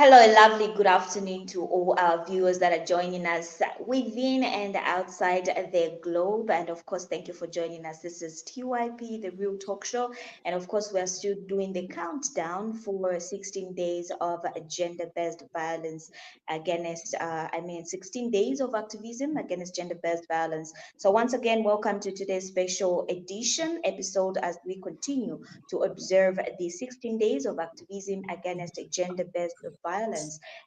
Hello, a lovely good afternoon to all our viewers that are joining us within and outside the globe. And of course, thank you for joining us. This is TYP, the Real Talk Show. And of course, we're still doing the countdown for 16 days of gender-based violence against, 16 days of activism against gender-based violence. So once again, welcome to today's special edition episode as we continue to observe the 16 days of activism against gender-based violence.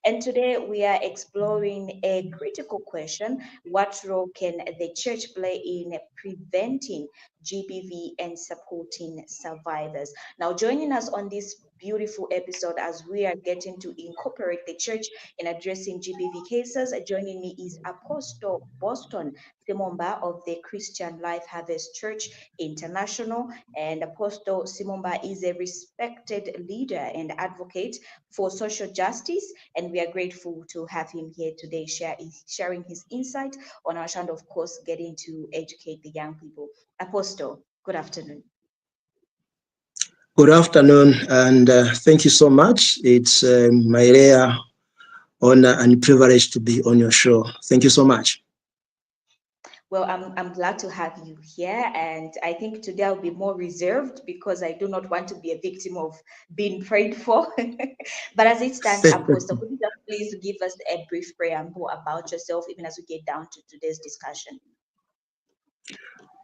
And today we are exploring a critical question: what role can the church play in preventing GBV and supporting survivors? Now, joining us on this beautiful episode as we are getting to incorporate the church in addressing GBV cases, joining me is Apostle Boston Simomba of the Christian Life Harvest Church International. And Apostle Simomba is a respected leader and advocate for social justice, and we are grateful to have him here today sharing his insight on our channel, of course, getting to educate the young people. Apostle, good afternoon. Good afternoon, and thank you so much. It's my rare honor and privilege to be on your show. Thank you so much. Well, I'm glad to have you here, and I think today I'll be more reserved because I do not want to be a victim of being prayed for. But as it stands, Apostle, could you just please give us a brief preamble about yourself, even as we get down to today's discussion?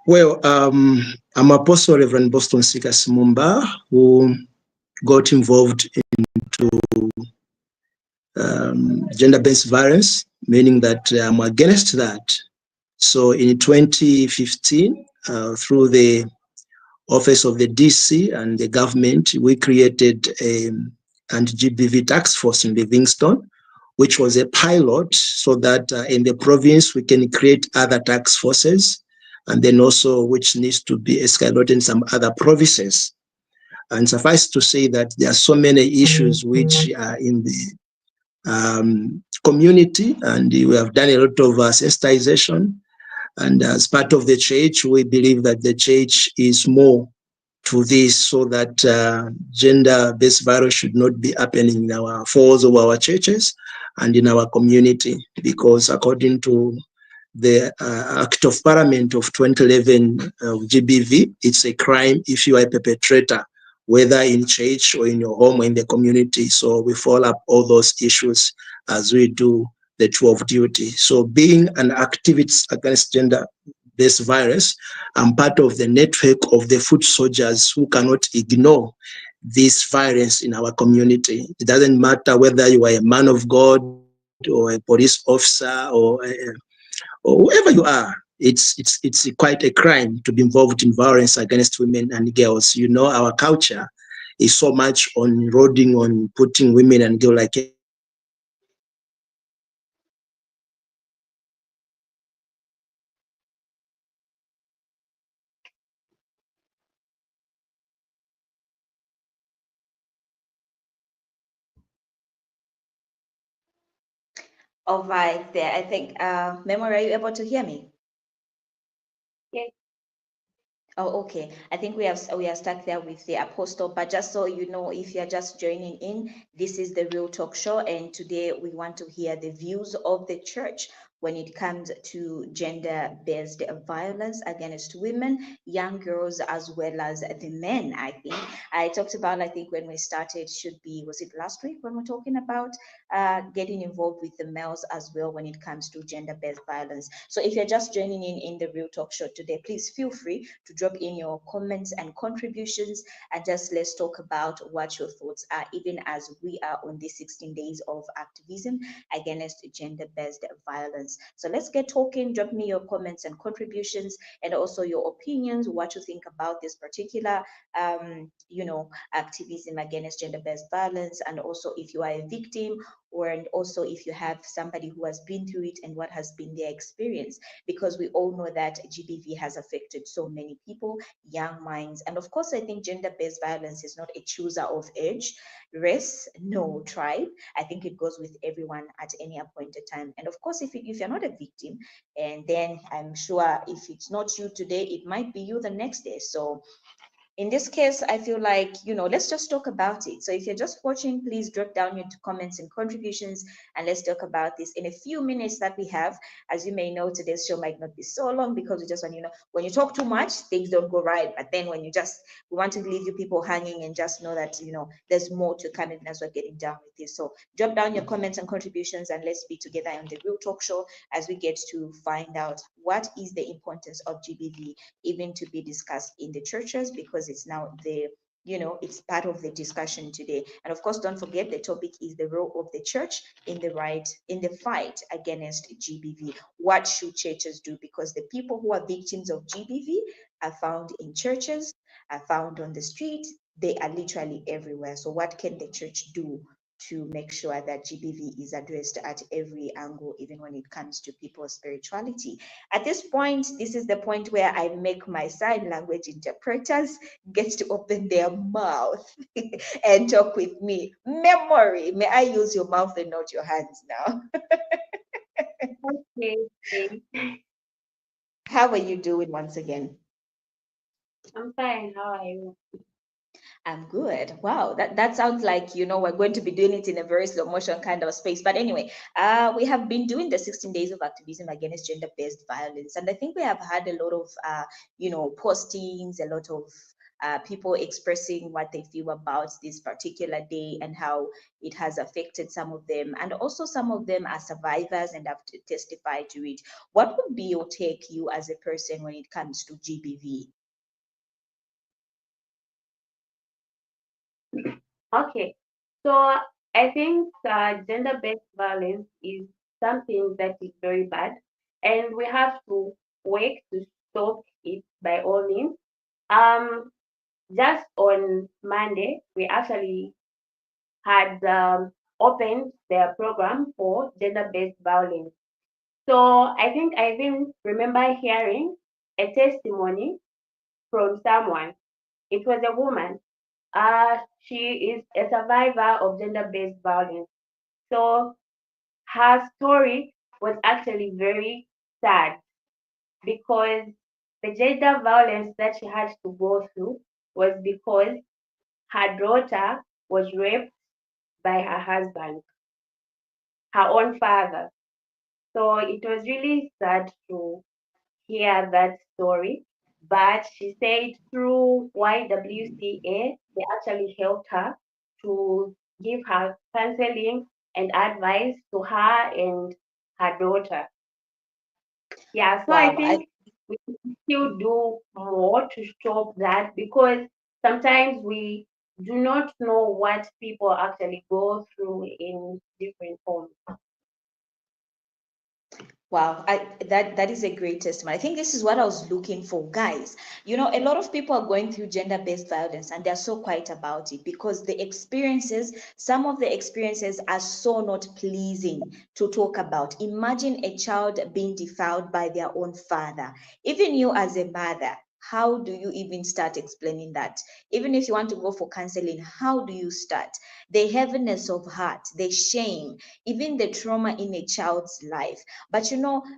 Well, I'm Apostle Reverend Boston Sika Simumba, who got involved into gender-based violence, meaning that I'm against that. So in 2015, through the Office of the DC and the government, we created an anti-GBV task force in Livingston, which was a pilot so that in the province we can create other task forces, and then also which needs to be escalated in some other provinces. And suffice to say that there are so many issues which are in the community, and we have done a lot of sensitization. And as part of the church, we believe that the church is more to this, so that gender-based violence should not be happening in our halls of our churches and in our community, because according to the Act of Parliament of 2011 GBV, it's a crime if you are a perpetrator, whether in church or in your home or in the community. So we follow up all those issues as we do the tour of duty. So being an activist against gender-based violence, I'm part of the network of the foot soldiers who cannot ignore this violence in our community. It doesn't matter whether you are a man of God or a police officer or whoever you are. It's quite a crime to be involved in violence against women and girls. You know, our culture is so much on eroding, on putting women and girls like All right, there. I think, Memory, are you able to hear me? Yes. Oh, okay. I think we are stuck there with the apostle, but just so you know, if you're just joining in, this is the Real Talk Show, and today we want to hear the views of the church when it comes to gender-based violence against women, young girls, as well as the men. I think I talked about, I think when we started, was it last week when we're talking about getting involved with the males as well when it comes to gender-based violence. So if you're just joining in the Real Talk Show today, please feel free to drop in your comments and contributions, and just let's talk about what your thoughts are, even as we are on these 16 days of activism against gender-based violence. So let's get talking. Drop me your comments and contributions, and also your opinions, what you think about this particular activism against gender-based violence, and also if you are a victim, and also if you have somebody who has been through it and what has been their experience, because we all know that GBV has affected so many people, young minds. And of course, I think gender-based violence is not a chooser of age, race, no tribe. I think it goes with everyone at any appointed time. And of course, if you're not a victim, and then I'm sure if it's not you today, it might be you the next day. So In this case, I feel like, let's just talk about it. So if you're just watching, please drop down your comments and contributions, and let's talk about this in a few minutes that we have. As you may know, today's show might not be so long because we just want, when you talk too much, things don't go right. But then when we want to leave you people hanging and just know that, there's more to come even as we're getting down with this. So drop down your comments and contributions, and let's be together on the Real Talk Show as we get to find out what is the importance of GBV even to be discussed in the churches, because it's now it's part of the discussion today. And of course, don't forget the topic is the role of the church in the fight against GBV. What should churches do? Because the people who are victims of GBV are found in churches, are found on the street, they are literally everywhere. So what can the church do to make sure that GBV is addressed at every angle, even when it comes to people's spirituality? At this point, this is the point where I make my sign language interpreters get to open their mouth and talk with me. Memory, may I use your mouth and not your hands now? Okay. How are you doing once again? I'm fine. How are you? I'm good. Wow, that sounds like, we're going to be doing it in a very slow motion kind of space. But anyway, we have been doing the 16 days of activism against gender-based violence, and I think we have had a lot of, postings, a lot of people expressing what they feel about this particular day and how it has affected some of them, and also some of them are survivors and have to testify to it. What would be your take, you as a person, when it comes to GBV? Okay. So I think gender-based violence is something that is very bad, and we have to work to stop it by all means. Um, just on Monday, we actually had opened their program for gender-based violence. So I even remember hearing a testimony from someone. It was a woman. She is a survivor of gender-based violence. So her story was actually very sad because the gender violence that she had to go through was because her daughter was raped by her husband, her own father. So it was really sad to hear that story. But she said through YWCA, they actually helped her to give her counseling and advice to her and her daughter. Yeah, so I Wow, think we can still do more to stop that because sometimes we do not know what people actually go through in different forms. Wow, that is a great testimony. I think this is what I was looking for, guys. A lot of people are going through gender-based violence, and they're so quiet about it because some of the experiences are so not pleasing to talk about. Imagine a child being defiled by their own father. Even you as a mother, how do you even start explaining that? Even if you want to go for counseling, how do you start? The heaviness of heart, the shame, even the trauma in a child's life. But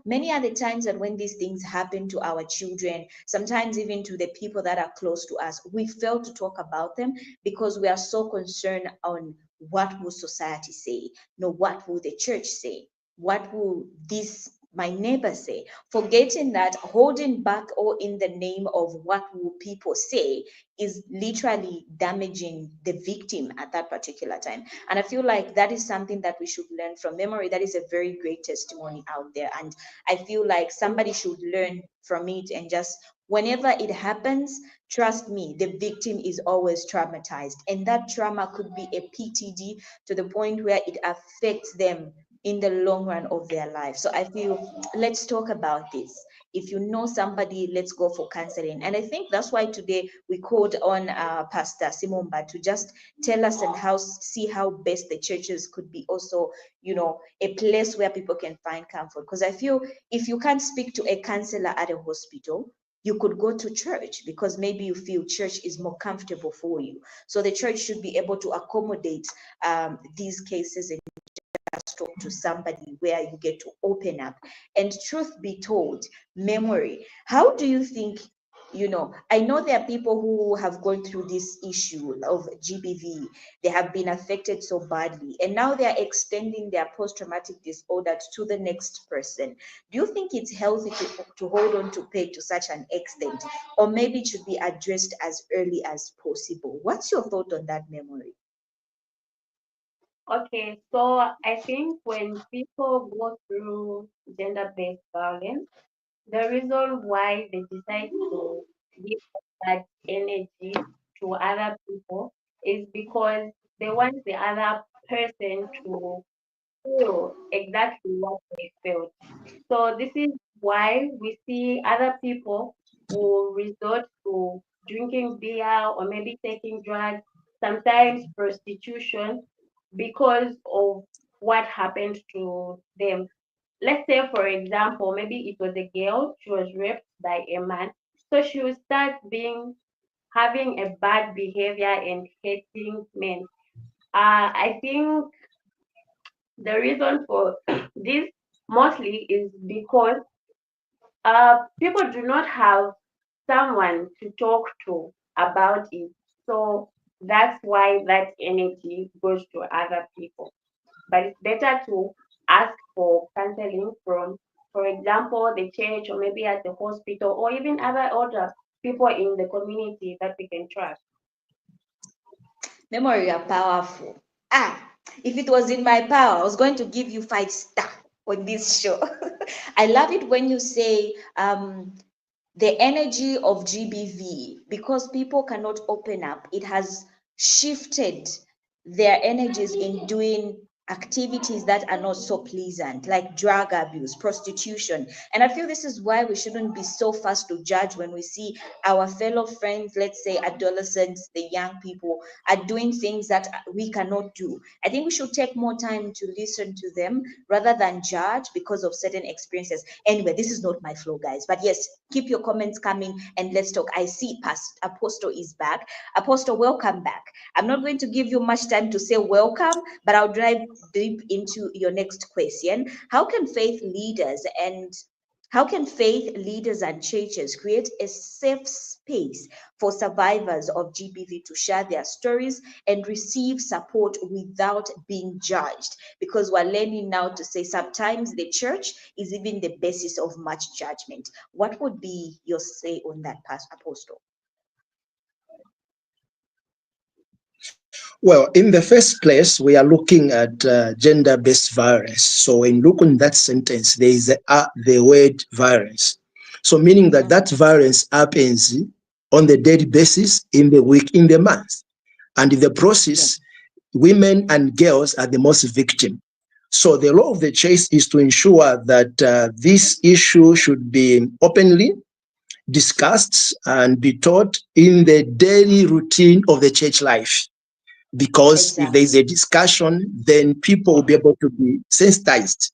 many are the times that when these things happen to our children, sometimes even to the people that are close to us, we fail to talk about them because we are so concerned on what will society say? No, what will the church say? What will this my neighbor say? Forgetting that holding back or in the name of what will people say is literally damaging the victim at that particular time. And I feel like that is something that we should learn from memory. That is a very great testimony out there. And I feel like somebody should learn from it and just whenever it happens, trust me, the victim is always traumatized. And that trauma could be a PTD to the point where it affects them in the long run of their life. So I feel let's talk about this. If you know somebody, let's go for counseling. And I think that's why today we called on Pastor Simomba to just tell us and see how best the churches could be also, a place where people can find comfort. Because I feel if you can't speak to a counselor at a hospital, you could go to church because maybe you feel church is more comfortable for you. So the church should be able to accommodate these cases and talk to somebody where you get to open up. And truth be told, memory, how do you think I know there are people who have gone through this issue of GBV. They have been affected so badly, and now they are extending their post-traumatic disorder to the next person. Do you think it's healthy to hold on to pain to such an extent, or maybe it should be addressed as early as possible? What's your thought on that, Memory? Okay, so I think when people go through gender-based violence, the reason why they decide to give that energy to other people is because they want the other person to feel exactly what they felt. So this is why we see other people who resort to drinking beer or maybe taking drugs, sometimes prostitution, because of what happened to them. Let's say, for example, maybe it was a girl, she was raped by a man. So she will start having a bad behavior and hating men. I think the reason for this mostly is because people do not have someone to talk to about it. So that's why that energy goes to other people. But it's better to ask for counseling from, for example, the church or maybe at the hospital or even other older people in the community that we can trust. Memory are powerful. If it was in my power, I was going to give you 5 star on this show. I love it when you say the energy of GBV, because people cannot open up, it has shifted their energies in doing activities that are not so pleasant, like drug abuse, prostitution. And I feel this is why we shouldn't be so fast to judge when we see our fellow friends, let's say adolescents, the young people, are doing things that we cannot do. I think we should take more time to listen to them rather than judge because of certain experiences. Anyway, this is not my flow, guys. But yes, keep your comments coming and let's talk. I see Past Apostle is back. Apostle, welcome back. I'm not going to give you much time to say welcome, but I'll dive deep into your next question. How can faith leaders and churches create a safe space for survivors of GBV to share their stories and receive support without being judged? Because we're learning now to say sometimes the church is even the basis of much judgment. What would be your say on that, Pastor Apostle? Well, in the first place, we are looking at gender-based violence. So in looking at that sentence, there is the word violence. So meaning that violence happens on the daily basis, in the week, in the month. And in the process, women and girls are the most victim. So the law of the church is to ensure that this issue should be openly discussed and be taught in the daily routine of the church life. Because if there is a discussion, then people will be able to be sensitized.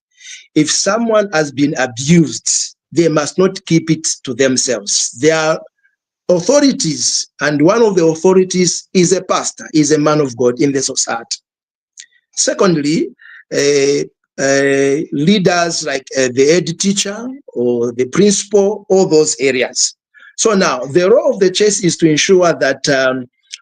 If someone has been abused, they must not keep it to themselves. There are authorities, and one of the authorities is a pastor, is a man of God in the society. Secondly, leaders like the head teacher or the principal, all those areas. So now, the role of the church is to ensure that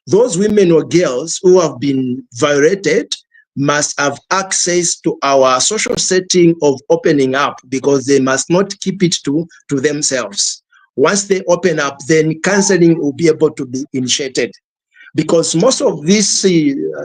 those women or girls who have been violated must have access to our social setting of opening up, because they must not keep it to themselves. Once they open up, then counseling will be able to be initiated. Because most of these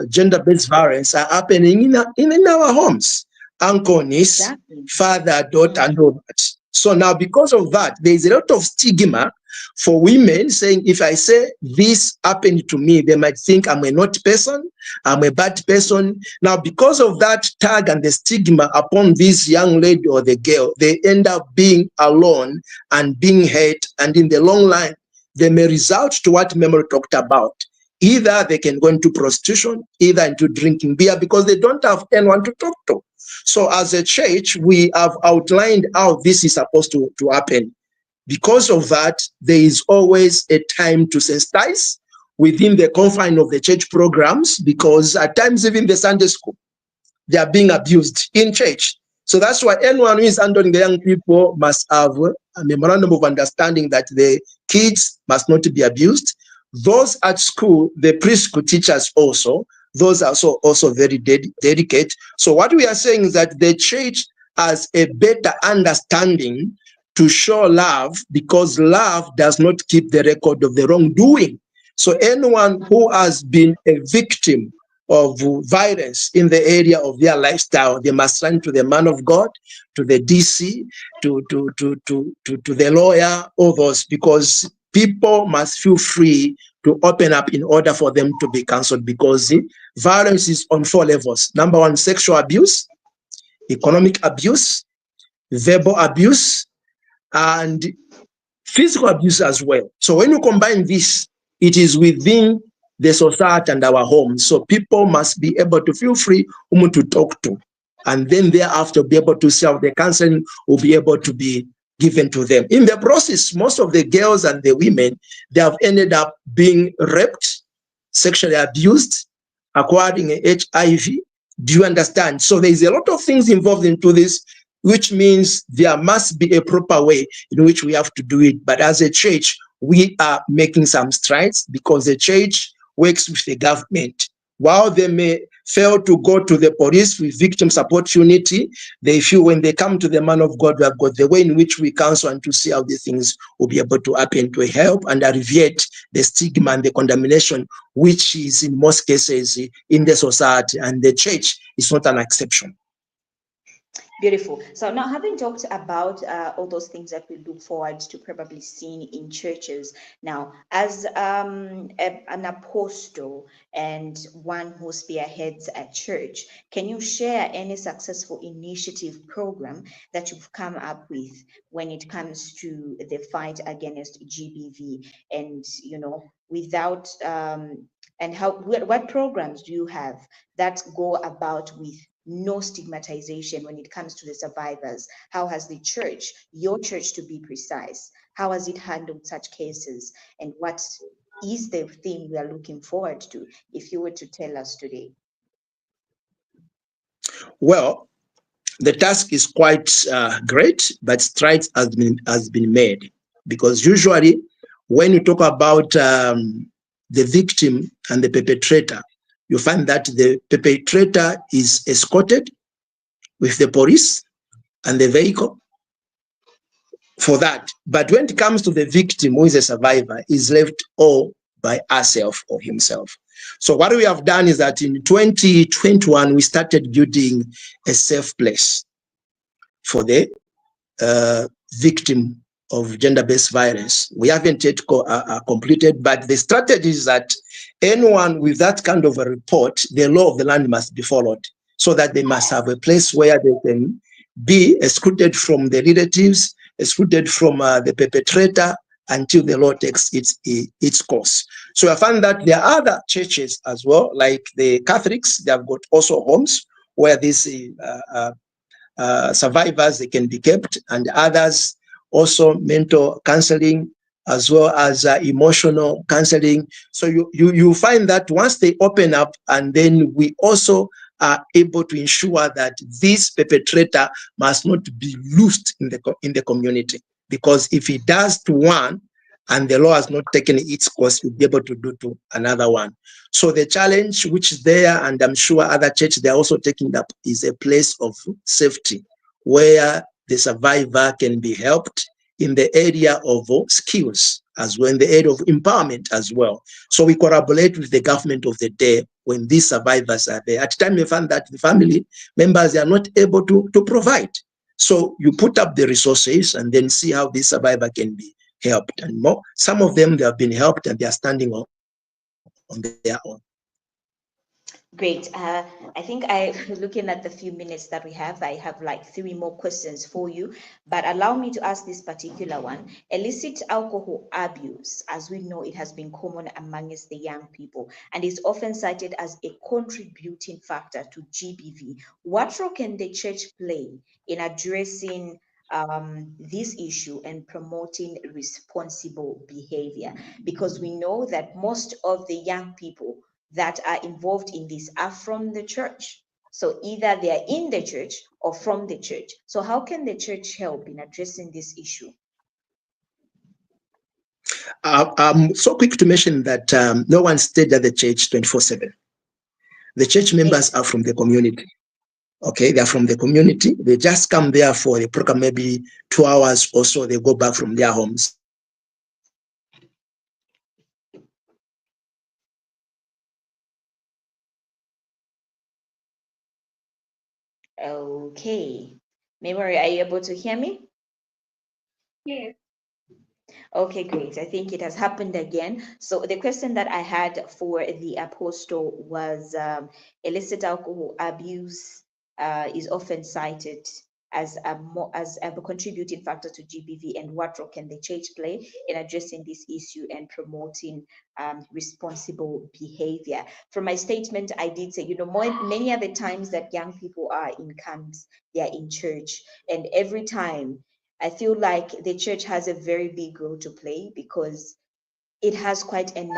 gender-based violence are happening in our homes. Uncle, niece, father, daughter, and all that. So now, because of that, there is a lot of stigma for women saying, if I say this happened to me, they might think I'm a naughty person, I'm a bad person. Now, because of that tag and the stigma upon this young lady or the girl, they end up being alone and being hurt. And in the long line, they may result to what Memory talked about. Either they can go into prostitution, either into drinking beer, because they don't have anyone to talk to. So as a church, we have outlined how this is supposed to happen. Because of that, there is always a time to sensitize within the confine of the church programs, because at times even the Sunday school, they are being abused in church. So that's why anyone who is handling the young people must have a memorandum of understanding that the kids must not be abused. Those at school, the preschool teachers also, those are also very delicate. So what we are saying is that the church has a better understanding to show love, because love does not keep the record of the wrongdoing. So anyone who has been a victim of violence in the area of their lifestyle, they must turn to the man of God, to the DC, to the lawyer, all those, because people must feel free to open up in order for them to be counseled, because violence is on 4 levels. Number 1, sexual abuse, economic abuse, verbal abuse, and physical abuse as well. So when you combine this, it is within the society and our homes. So people must be able to feel free whom to talk to. And then thereafter be able to see how the counseling will be able to be given to them. In the process, most of the girls and the women, they have ended up being raped, sexually abused, acquiring HIV. Do you understand? So there is a lot of things involved into this, which means there must be a proper way in which we have to do it. But as a church, we are making some strides, because the church works with the government. While they may fail to go to the police with victim support unity, they feel when they come to the man of God, we have got the way in which we counsel and to see how these things will be able to happen, to help and alleviate the stigma and the condemnation, which is in most cases in the society, and the church is not an exception. Beautiful. So now, having talked about all those things that we look forward to probably seeing in churches, now as an apostle and one who spearheads a church, can you share any successful initiative program that you've come up with when it comes to the fight against GBV? And without and what programs do you have that go about with no stigmatization when it comes to the survivors? How has the church, your church to be precise, how has it handled such cases? And what is the thing we are looking forward to, if you were to tell us today? Well, the task is quite great, but strides has been made, because usually when you talk about the victim and the perpetrator, you find that the perpetrator is escorted with the police and the vehicle for that. But when it comes to the victim, who is a survivor, is left all by herself or himself. So what we have done is that in 2021, we started building a safe place for the victim of gender-based violence. We haven't yet completed, but the strategy is that anyone with that kind of a report, the law of the land must be followed, so that they must have a place where they can be excluded from the relatives, excluded from the perpetrator, until the law takes its course. So I found that there are other churches as well, like the Catholics. They have got also homes where these survivors, they can be kept, and others also mental counseling as well as emotional counseling. So you find that once they open up, and then we also are able to ensure that this perpetrator must not be loosed in the community, because if he does to one and the law has not taken its course, you'll be able to do to another one. So the challenge which is there, and I'm sure other churches, they're also taking up, is a place of safety where the survivor can be helped in the area of skills, as well in the area of empowerment as well. So we collaborate with the government of the day when these survivors are there. At the time, we find that the family members are not able to provide. So you put up the resources and then see how this survivor can be helped. And more, some of them, they have been helped and they are standing on their own. Great. I think looking at the few minutes that we have, I have like 3 more questions for you, but allow me to ask this particular one. Illicit alcohol abuse, as we know, it has been common amongst the young people and is often cited as a contributing factor to GBV. What role can the church play in addressing this issue and promoting responsible behavior? Because we know that most of the young people that are involved in this are from the church. So either they are in the church or from the church. So how can the church help in addressing this issue? I'm so quick to mention that no one stayed at the church 24/7. The church members are from the community. Okay, they are from the community. They just come there for the program, maybe 2 hours or so. They go back from their homes. Okay. Memory, are you able to hear me? Yes. Okay, great. I think it has happened again. So the question that I had for the apostle was illicit alcohol abuse is often cited as a contributing factor to GBV, and what role can the church play in addressing this issue and promoting responsible behavior? From my statement, I did say, many of the times that young people are in camps, they are in church, and every time I feel like the church has a very big role to play because it has quite a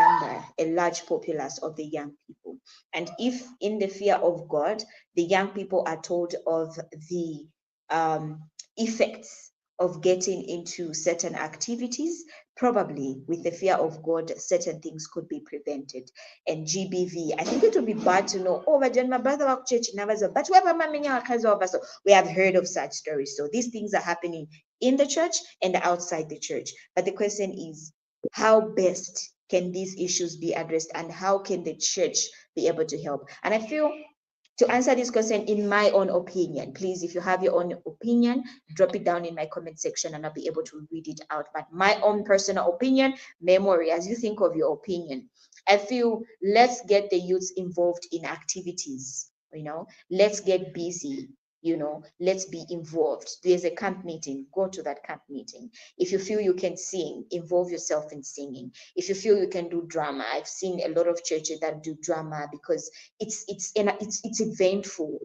large populace of the young people. And if in the fear of God, the young people are told of the um, effects of getting into certain activities, probably with the fear of God, certain things could be prevented. And GBV, I think it would be bad to know, oh, but my brother of church never said, but we have heard of such stories. So these things are happening in the church and outside the church. But the question is, how best can these issues be addressed, and how can the church be able to help? And I feel, to answer this question, in my own opinion, please, if you have your own opinion, drop it down in my comment section and I'll be able to read it out. But my own personal opinion, Memory, as you think of your opinion, I feel let's get the youths involved in activities, let's get busy, let's be involved. There's a camp meeting, go to that camp meeting. If you feel you can sing, involve yourself in singing. If you feel you can do drama, I've seen a lot of churches that do drama because it's eventful,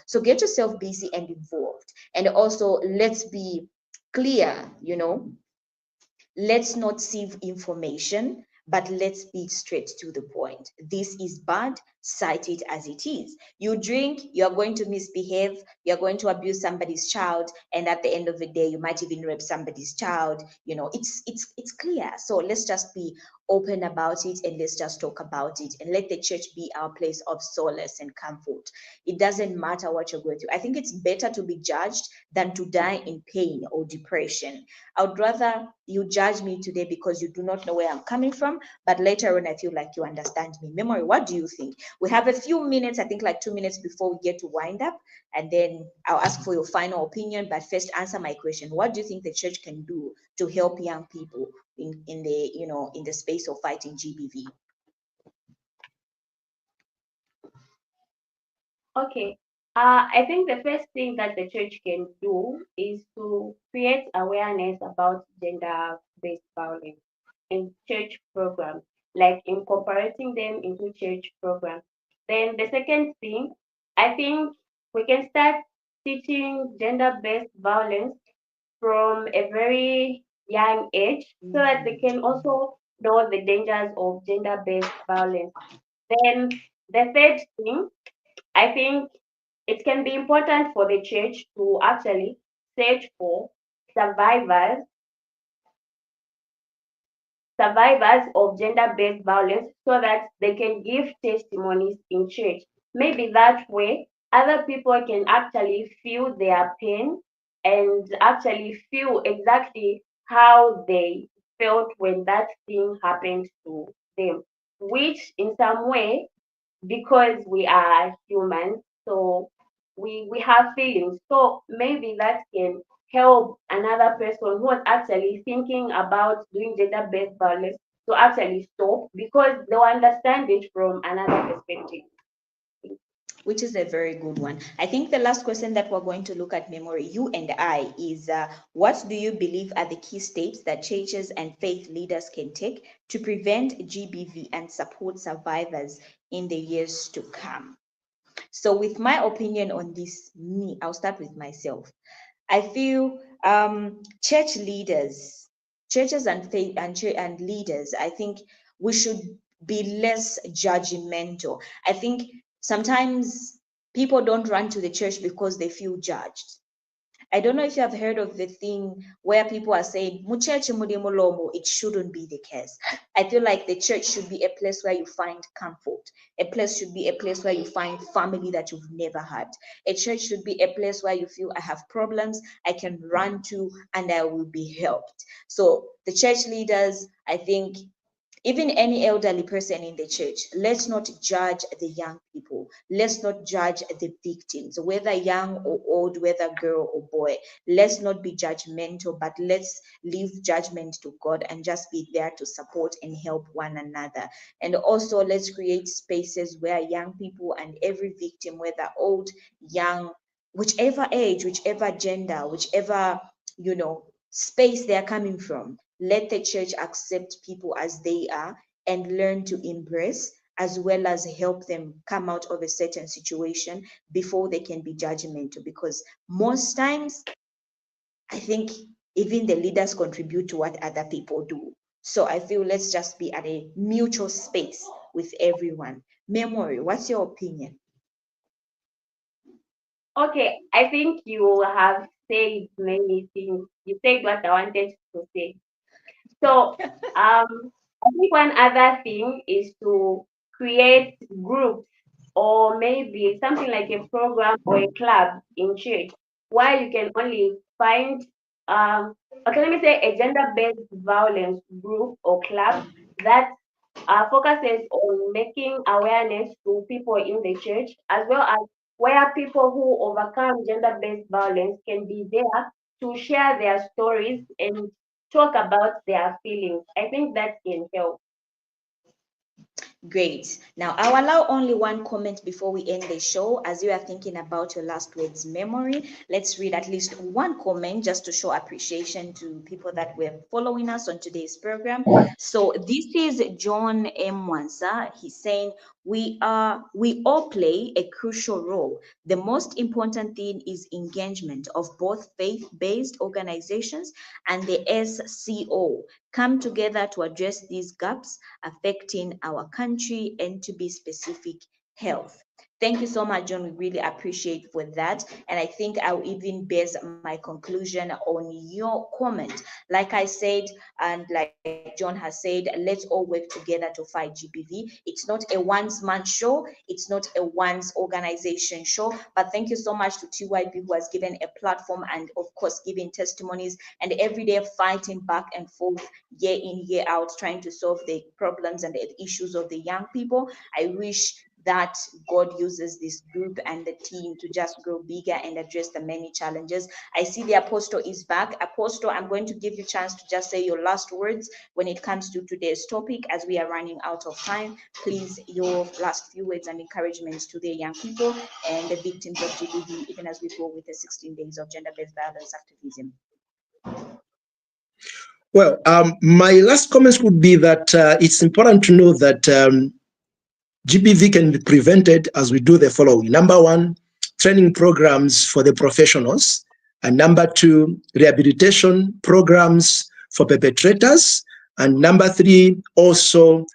so get yourself busy and involved. And also, let's be clear, let's not sieve information, but let's be straight to the point. This is bad, cite it as it is. You drink, you're going to misbehave, you're going to abuse somebody's child, and at the end of the day, you might even rape somebody's child. It's clear. So let's just be open about it, and let's just talk about it, and let the church be our place of solace and comfort. It doesn't matter what you're going through. I think it's better to be judged than to die in pain or depression. I would rather you judge me today because you do not know where I'm coming from, but later on I feel like you understand me. Memory, what do you think? We have a few minutes, I think like 2 minutes before we get to wind up, and then I'll ask for your final opinion. But first, answer my question. What do you think the church can do to help young people in the space of fighting GBV? Okay. I think the first thing that the church can do is to create awareness about gender-based violence in church programs, like incorporating them into church programs. Then the second thing, I think we can start teaching gender-based violence from a very young age so that they can also know the dangers of gender-based violence. Then the third thing, I think it can be important for the church to actually search for survivors survivors of gender-based violence so that they can give testimonies in church. Maybe that way other people can actually feel their pain and actually feel exactly how they felt when that thing happened to them, which in some way, because we are humans, so we have feelings. So maybe that can help another person who is actually thinking about doing gender-based violence to actually stop because they'll understand it from another perspective. Which is a very good one. I think the last question that we're going to look at, Memory, you and I, is what do you believe are the key steps that churches and faith leaders can take to prevent GBV and support survivors in the years to come? So with my opinion on this, I'll start with myself. I feel church leaders, churches and faith and leaders, I think we should be less judgmental. I think sometimes People don't run to the church because they feel judged. I don't know if you have heard of the thing where people are saying, "Muchechi muli mulomo," it shouldn't be the case. I feel like the church should be a place where you find comfort. A place should be a place where you find family that you've never had. A church should be a place where you feel I have problems, I can run to, and I will be helped. So the church leaders, I think, even any elderly person in the church, let's not judge the young people. Let's not judge the victims, whether young or old, whether girl or boy. Let's not be judgmental, but let's leave judgment to God and just be there to support and help one another. And also, let's create spaces where young people and every victim, whether old, young, whichever age, whichever gender, whichever, space they're coming from, let the church accept people as they are and learn to embrace, as well as help them come out of a certain situation before they can be judgmental. Because most times, I think even the leaders contribute to what other people do. So I feel let's just be at a mutual space with everyone. Memory, what's your opinion? Okay, I think you have said many things. You said what I wanted to say. So, I think one other thing is to create groups or maybe something like a program or a club in church where you can only find, okay, let me say a gender-based violence group or club that focuses on making awareness to people in the church, as well as where people who overcome gender-based violence can be there to share their stories and talk about their feelings. I think that can help. Great. Now, I'll allow only one comment before we end the show. As you are thinking about your last words memory, let's read at least one comment just to show appreciation to people that were following us on today's program. So this is John M. Wansa. He's saying, we all play a crucial role. The most important thing is engagement of both faith-based organizations and the SCO come together to address these gaps affecting our country, and to be specific, health. Thank you so much, John. We really appreciate for that. And I think I'll even base my conclusion on your comment. Like I said, and like John has said, let's all work together to fight GBV. It's not a once-man show. It's not a once organization show. But thank you so much to TYP who has given a platform and of course giving testimonies and every day fighting back and forth, year in, year out, trying to solve the problems and the issues of the young people. I wish that God uses this group and the team to just grow bigger and address the many challenges. I see the Apostle is back. Apostle, I'm going to give you a chance to just say your last words when it comes to today's topic as we are running out of time. Please, your last few words and encouragements to the young people and the victims of GBV, even as we go with the 16 days of gender-based violence activism. Well, my last comments would be that it's important to know that GBV can be prevented as we do the following. Number one, training programs for the professionals. And number two, rehabilitation programs for perpetrators. And number three, also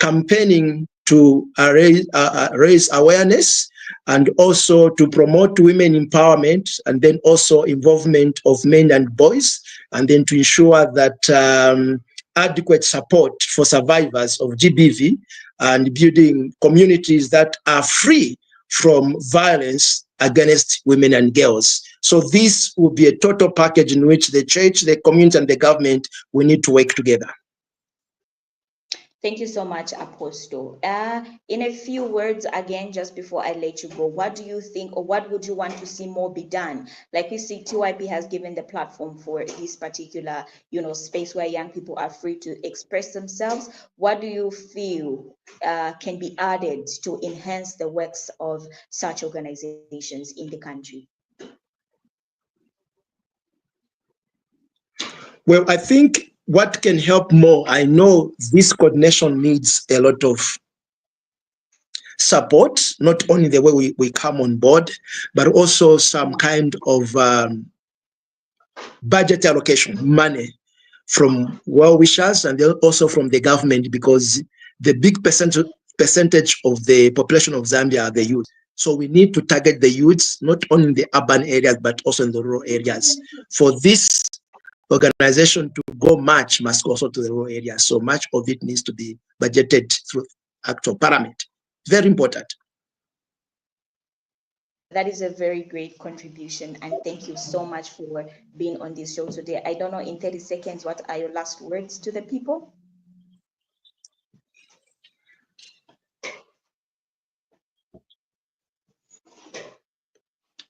campaigning to raise awareness and also to promote women empowerment, and then also involvement of men and boys, and then to ensure that adequate support for survivors of GBV and building communities that are free from violence against women and girls. So this will be a total package in which the church, the community, and the government will need to work together. Thank you so much, Apostle. In a few words, again, just before I let you go, what do you think, or what would you want to see more be done? Like we see, TYP has given the platform for this particular, space where young people are free to express themselves. What do you feel can be added to enhance the works of such organizations in the country? Well, I think what can help more, I know this coordination needs a lot of support, not only the way we come on board, but also some kind of budget allocation, money from well-wishers and also from the government, because the big percentage of the population of Zambia are the youth. So we need to target the youths, not only in the urban areas, but also in the rural areas. For this organization to go much, must go also to the rural areas. So much of it needs to be budgeted through actual parliament. Very important. That is a very great contribution, and thank you so much for being on this show today. I don't know, in 30 seconds, what are your last words to the people?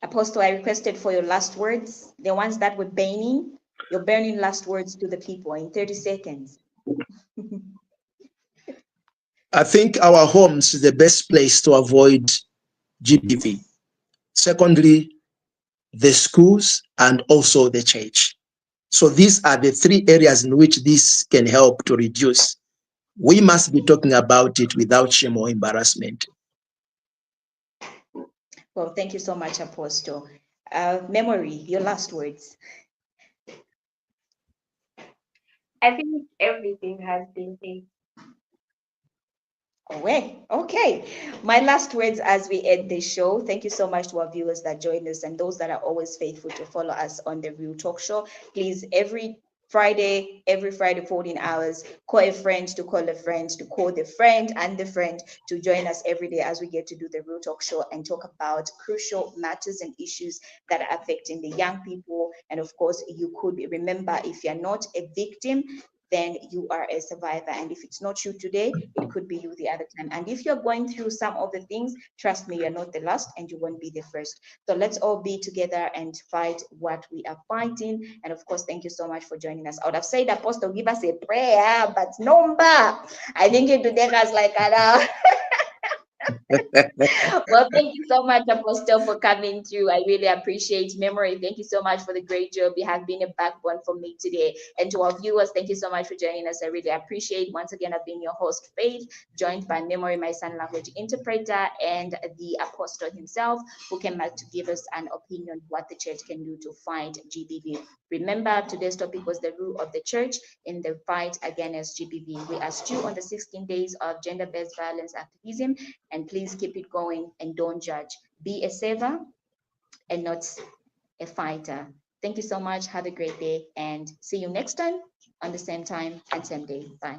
Apostle, I requested for your last words, the ones that were burning, your burning last words to the people in 30 seconds. I think our homes is the best place to avoid GBV. Secondly, the schools and also the church. So these are the three areas in which this can help to reduce. We must be talking about it without shame or embarrassment. Well, thank you so much, Apostle. Memory, your last words. I think everything has been said. Okay. My last words as we end this show. Thank you so much to our viewers that joined us and those that are always faithful to follow us on the Real Talk Show. Please, every Friday, 14 hours, call a friend to call a friend to call the friend and the friend to join us every day as we get to do the Real Talk Show and talk about crucial matters and issues that are affecting the young people. And of course, you could remember, if you're not a victim, then you are a survivor. And if it's not you today, it could be you the other time. And if you're going through some of the things, trust me, you're not the last and you won't be the first. So let's all be together and fight what we are fighting. And of course, thank you so much for joining us. I would have said, Apostle, give us a prayer, but no, I think it today was like an Well, thank you so much, Apostle, for coming through. I really appreciate Memory. Thank you so much for the great job. You have been a backbone for me today. And to our viewers, thank you so much for joining us. I really appreciate. Once again, I've been your host, Faith, joined by Memory, my sign language interpreter, and the Apostle himself, who came out to give us an opinion what the church can do to fight GBV. Remember, today's topic was the role of the church in the fight against GBV. We are still on the 16 days of gender-based violence activism, and please keep it going and don't judge. Be a saver and not a fighter. Thank you so much. Have a great day and see you next time on the same time and same day. Bye.